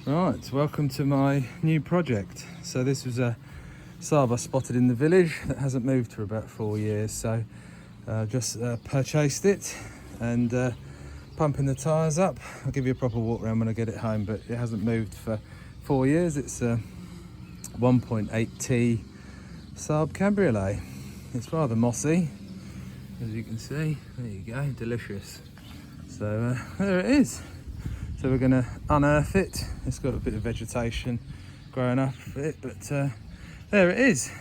Right, welcome to my new project. So this was a Saab I spotted in the village that hasn't moved for about 4 years. So just purchased it and pumping the tyres up. I'll give you a proper walk around when I get it home, but it hasn't moved for 4 years. It's a 1.8T Saab Cabriolet. It's rather mossy, as you can see. There you go, delicious. So there it is. So we're going to unearth it. It's got a bit of vegetation growing up it, but there it is.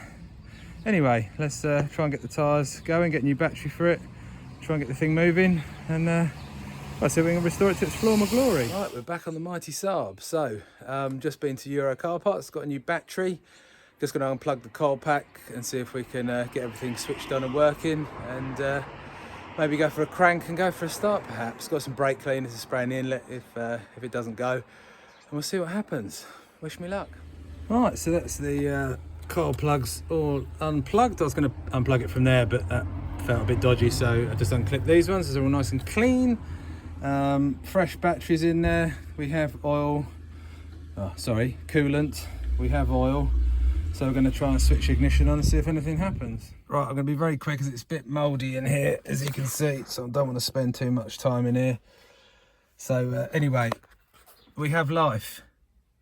Anyway, let's try and get the tyres going, get a new battery for it, try and get the thing moving, and I'll see if we can restore it to its former glory. Right, we're back on the mighty Saab. So, just been to Euro Car Parts, got a new battery. Just going to unplug the coil pack and see if we can get everything switched on and working, and maybe go for a crank and go for a start perhaps. Got some brake cleaners to spray in the inlet if it doesn't go, and we'll see what happens. Wish me luck. Right, so that's the coil plugs all unplugged. I was going to unplug it from there, but that felt a bit dodgy, so I just unclipped these ones. They're all nice and clean. Fresh batteries in there. We have oil, coolant. We have oil. So we're going to try and switch ignition on and see if anything happens. Right, I'm going to be very quick as it's a bit mouldy in here, as you can see, so I don't want to spend too much time in here. So anyway, we have life.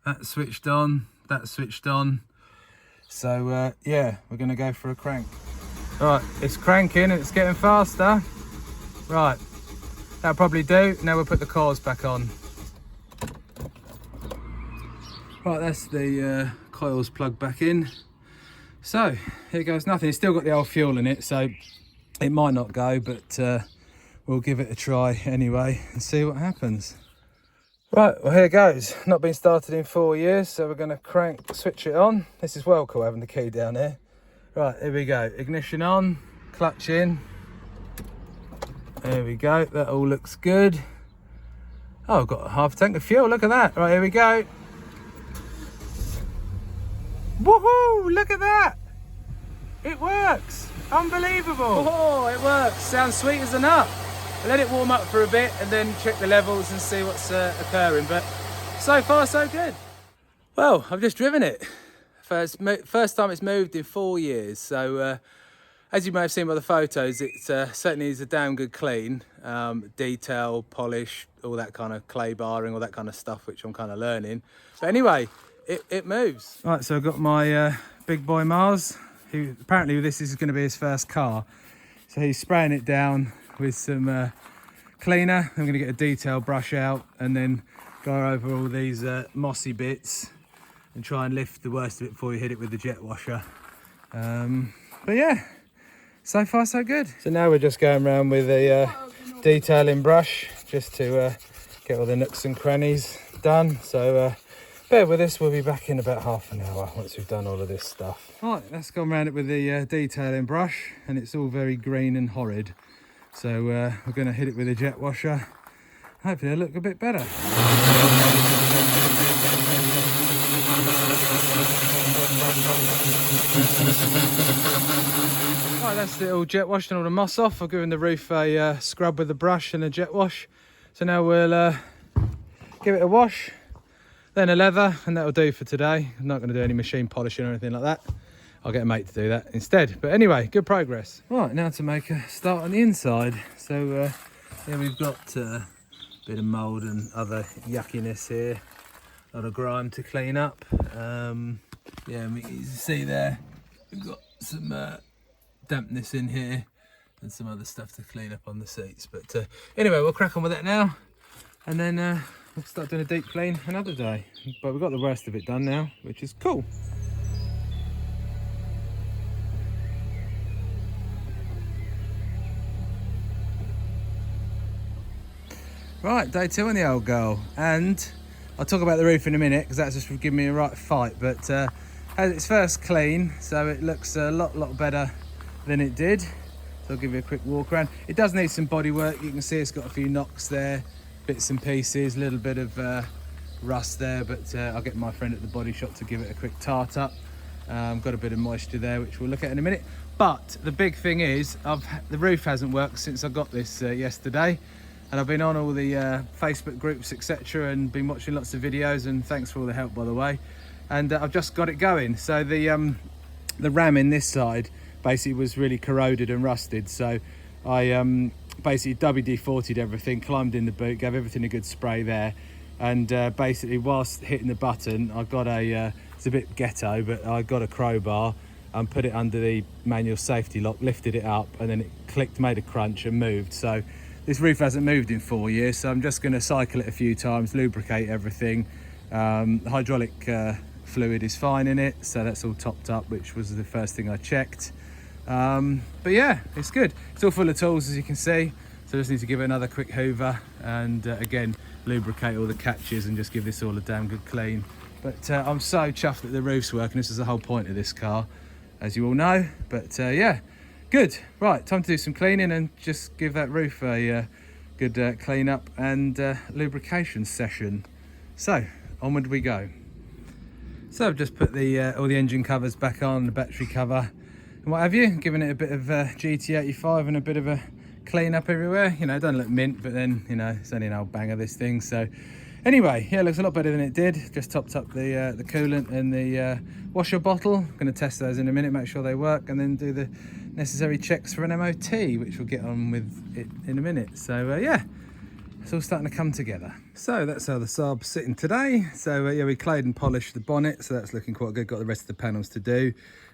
That's switched on, that's switched on. So yeah, we're going to go for a crank. Right, it's cranking and it's getting faster. Right, that'll probably do. Now we'll put the coils back on. Right, that's the coils plugged back in. So here goes nothing. It's still got the old fuel in it, so it might not go, but we'll give it a try anyway and see what happens. Right, well here goes. Not been started in 4 years, so we're going to switch it on. This is well cool having the key down here. Right, here we go. Ignition on, clutch in. There we go. That all looks good. Oh, I've got a half tank of fuel. Look at that. Right, here we go. Woohoo! Look at that! It works! Unbelievable! Oh, it works. Sounds sweet as a nut. Let it warm up for a bit and then check the levels and see what's occurring. But so far, so good. Well, I've just driven it. First time it's moved in 4 years. So as you may have seen by the photos, it certainly is a damn good clean. Detail, polish, all that kind of clay barring, all that kind of stuff, which I'm kind of learning. But anyway, it moves. Right, so I've got my big boy Mars, who apparently this is going to be his first car. So he's spraying it down with some cleaner. I'm going to get a detail brush out and then go over all these mossy bits and try and lift the worst of it before you hit it with the jet washer. But yeah, so far so good. So now we're just going around with a detailing brush just to get all the nooks and crannies done. So bear with us, we'll be back in about half an hour once we've done all of this stuff. Right, let's go around it with the detailing brush, and it's all very green and horrid. So we're going to hit it with a jet washer. Hopefully it'll look a bit better. Right, that's the all jet washed and all the moss off. I've given the roof a scrub with the brush and a jet wash. So now we'll give it a wash. Then a leather, and that'll do for today. I'm not going to do any machine polishing or anything like that. I'll get a mate to do that instead. But anyway, good progress. Right, now to make a start on the inside. So yeah, we've got a bit of mould and other yuckiness here. A lot of grime to clean up. Yeah, you can see there, we've got some dampness in here and some other stuff to clean up on the seats. But anyway, we'll crack on with that now. And then we'll start doing a deep clean another day. But we've got the worst of it done now, which is cool. Right, day 2 on the old girl. And I'll talk about the roof in a minute because that's just giving me a right fight. But has its first clean, so it looks a lot better than it did. So I'll give you a quick walk around. It does need some body work. You can see it's got a few knocks there. Bits and pieces, a little bit of rust there, but I'll get my friend at the body shop to give it a quick tart up. Got a bit of moisture there, which we'll look at in a minute. But the big thing is, the roof hasn't worked since I got this yesterday. And I've been on all the Facebook groups, etc., and been watching lots of videos, and thanks for all the help, by the way. And I've just got it going. So the ram in this side basically was really corroded and rusted, so I basically WD-40'd everything, climbed in the boot, gave everything a good spray there, and basically whilst hitting the button I got a it's a bit ghetto, but I got a crowbar and put it under the manual safety lock, lifted it up, and then it clicked, made a crunch and moved. So this roof hasn't moved in 4 years, so I'm just going to cycle it a few times, lubricate everything. Hydraulic fluid is fine in it, so that's all topped up, which was the first thing I checked. But yeah, it's good. It's all full of tools, as you can see, so I just need to give it another quick hoover and again lubricate all the catches and just give this all a damn good clean. But I'm so chuffed that the roof's working. This is the whole point of this car, as you all know. But yeah, good. Right, time to do some cleaning and just give that roof a good clean up and lubrication session. So onward we go. So I've just put the all the engine covers back on, the battery cover and what have you, giving it a bit of GT85 and a bit of a clean up everywhere. You know, it doesn't look mint, but then, you know, it's only an old banger, this thing. So anyway, yeah, it looks a lot better than it did. Just topped up the coolant and the washer bottle. I'm going to test those in a minute, make sure they work, and then do the necessary checks for an MOT, which we'll get on with it in a minute. So yeah, it's all starting to come together. So that's how the Saab's sitting today. So yeah, we clayed and polished the bonnet, so that's looking quite good. Got the rest of the panels to do.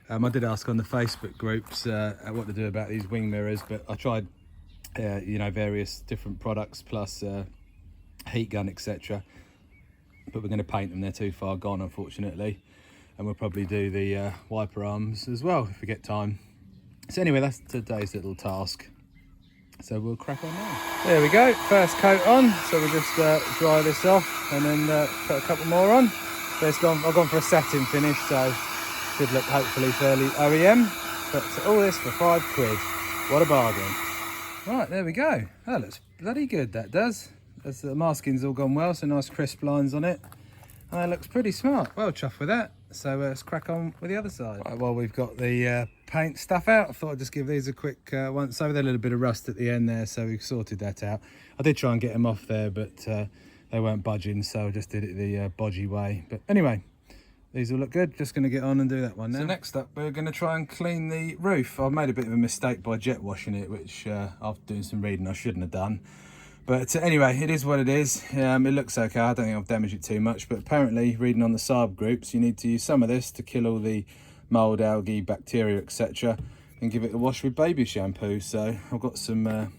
I did ask on the Facebook groups what to do about these wing mirrors, but I tried you know, various different products plus heat gun, etc. But we're going to paint them. They're too far gone, unfortunately, and we'll probably do the wiper arms as well if we get time. So anyway, that's today's little task. So we'll crack on now. There we go, first coat on. So we'll just dry this off and then put a couple more on. So I've gone for a satin finish, so should look hopefully fairly OEM. But all this for £5. What a bargain. Right, there we go. That looks bloody good, that does. As the masking's all gone well, so nice crisp lines on it. And that looks pretty smart. Well chuffed with that. So let's crack on with the other side. Right, while we've got the paint stuff out, I thought I'd just give these a quick once over. There, a little bit of rust at the end there, so we've sorted that out. I did try and get them off there, but they weren't budging, so I just did it the bodgy way. But anyway, these will look good. Just going to get on and do that one now. So next up, we're going to try and clean the roof. I've made a bit of a mistake by jet washing it, which after doing some reading I shouldn't have done. But anyway, it is what it is. It looks okay. I don't think I've damaged it too much, but apparently reading on the Saab groups, you need to use some of this to kill all the mold, algae, bacteria, etc., and give it a wash with baby shampoo. So I've got some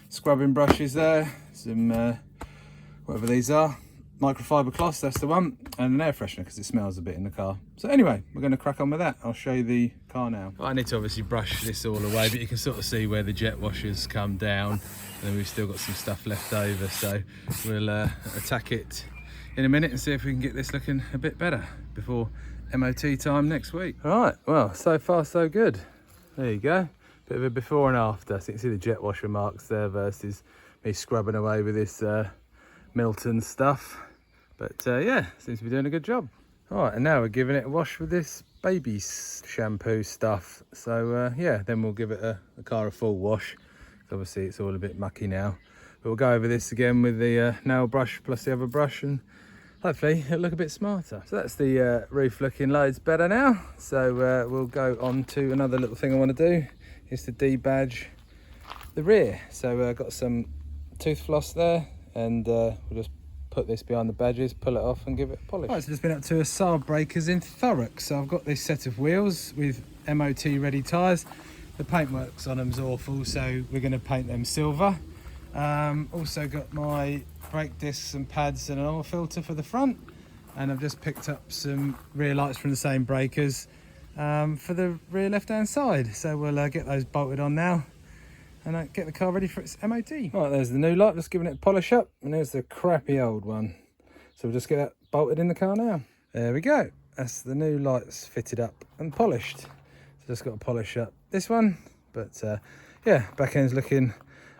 scrubbing brushes there, some whatever these are, microfiber cloths, that's the one, and an air freshener because it smells a bit in the car. So anyway, we're going to crack on with that. I'll show you the car now. Well, I need to obviously brush this all away, but you can sort of see where the jet washers come down, and then we've still got some stuff left over, so we'll attack it in a minute and see if we can get this looking a bit better before MOT time next week. All right, well, so far so good. There you go, bit of a before and after. So you can see the jet washer marks there versus me scrubbing away with this Milton stuff. But yeah, seems to be doing a good job. All right, and now we're giving it a wash with this baby shampoo stuff. So yeah, then we'll give it the car a full wash. Obviously it's all a bit mucky now, but we'll go over this again with the nail brush plus the other brush, and hopefully it'll look a bit smarter. So that's the roof looking loads better now. So we'll go on to another little thing I want to do, is to debadge the rear. So I've got some tooth floss there, and we'll just put this behind the badges, pull it off and give it a polish. Right, so just been up to a Saab breakers in Thurrock. So I've got this set of wheels with MOT ready tyres. The paintworks on them's awful, so we're going to paint them silver. Also got my brake discs and pads and an oil filter for the front, and I've just picked up some rear lights from the same breakers for the rear left hand side. So we'll get those bolted on now and get the car ready for its MOT. Right, there's the new light, just giving it a polish up, and there's the crappy old one. So we'll just get that bolted in the car now. There we go, that's the new lights fitted up and polished. So just got to polish up this one, but yeah, back end's looking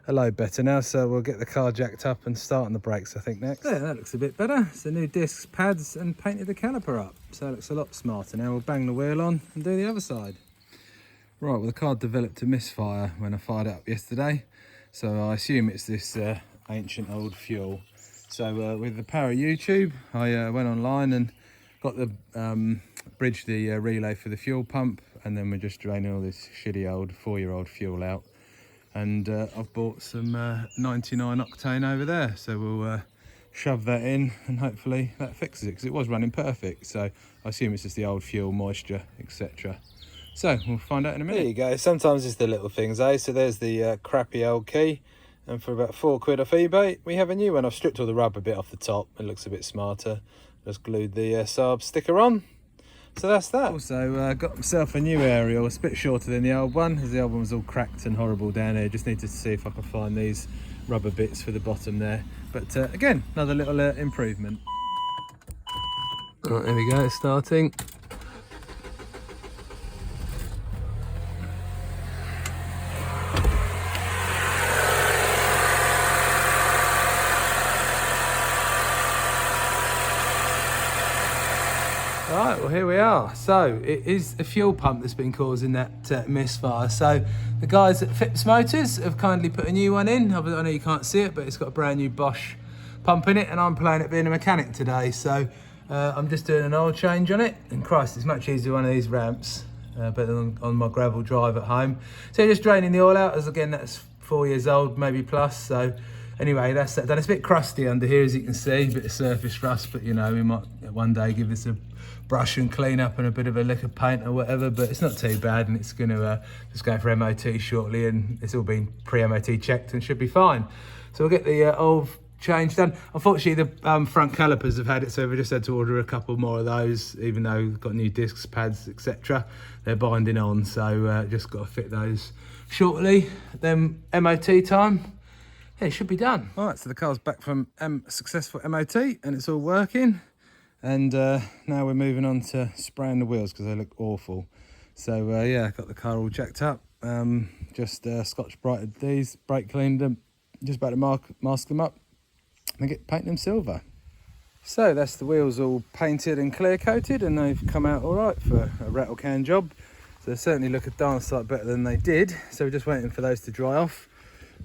a load better now, so we'll get the car jacked up and start on the brakes, I think, next. Yeah, that looks a bit better. So new discs, pads, and painted the caliper up, so it looks a lot smarter now. We'll bang the wheel on and do the other side. Right, well, the car developed a misfire when I fired it up yesterday, so I assume it's this ancient old fuel. So with the power of YouTube, I went online and got the bridged the relay for the fuel pump, and then we're just draining all this shitty old 4-year-old fuel out. And I've bought some 99 octane over there, so we'll shove that in and hopefully that fixes it, because it was running perfect. So I assume it's just the old fuel, moisture, etc. So we'll find out in a minute. There you go. Sometimes it's the little things, eh? So there's the crappy old key, and for about £4 off eBay we have a new one. I've stripped all the rubber bit off the top, it looks a bit smarter. Just glued the Saab sticker on. So that's that. Also got myself a new aerial. It's a bit shorter than the old one, as the old one was all cracked and horrible down here. Just need to see if I can find these rubber bits for the bottom there. But again, another little improvement. Right, here we go, it's starting. Right, well here we are. So it is a fuel pump that's been causing that misfire. So the guys at Phipps Motors have kindly put a new one in. I know you can't see it, but it's got a brand new Bosch pump in it, and I'm playing at being a mechanic today. So I'm just doing an oil change on it, and Christ, it's much easier on these ramps, better than on my gravel drive at home. So just draining the oil out, as again that's 4 years old, maybe plus. So anyway, that's that done. It's a bit crusty under here, as you can see, a bit of surface rust, but you know, we might one day give this a brush and clean up and a bit of a lick of paint or whatever, but it's not too bad, and it's going to just go for MOT shortly, and it's all been pre-MOT checked and should be fine. So we'll get the oil change done. Unfortunately, the front calipers have had it, so we've just had to order a couple more of those, even though we've got new discs, pads, etc. They're binding on, so just got to fit those shortly. Then MOT time, yeah, it should be done. All right, so the car's back from successful MOT, and it's all working. And now we're moving on to spraying the wheels, because they look awful. So yeah, got the car all jacked up. Just Scotch Brighted these, brake cleaned them, just about to mask them up and get paint them silver. So that's the wheels all painted and clear coated, and they've come out all right for a rattle can job. So they certainly look a darn sight better than they did. So we're just waiting for those to dry off.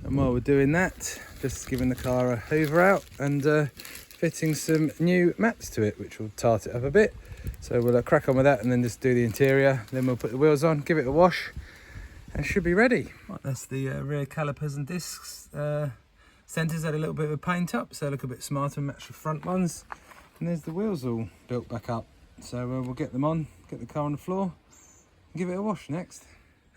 And while we're doing that, just giving the car a hoover out and fitting some new mats to it, which will tart it up a bit. So we'll crack on with that and then just do the interior. Then we'll put the wheels on, give it a wash, and should be ready. Right, that's the rear calipers and discs. Centres had a little bit of a paint up, so they look a bit smarter and match the front ones. And there's the wheels all built back up. So we'll get them on, get the car on the floor, and give it a wash next.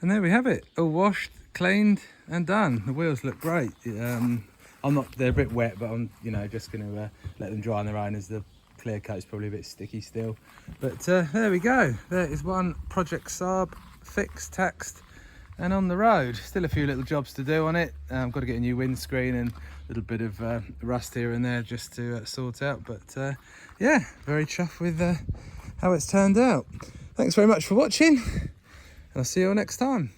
And there we have it, all washed, cleaned and done. The wheels look great. They're a bit wet, but I'm just going to let them dry on their own, as the clear coat's probably a bit sticky still. But there we go. There is one Project Saab fixed, taxed and on the road. Still a few little jobs to do on it. I've got to get a new windscreen and a little bit of rust here and there just to sort out. But yeah, very chuffed with how it's turned out. Thanks very much for watching, and I'll see you all next time.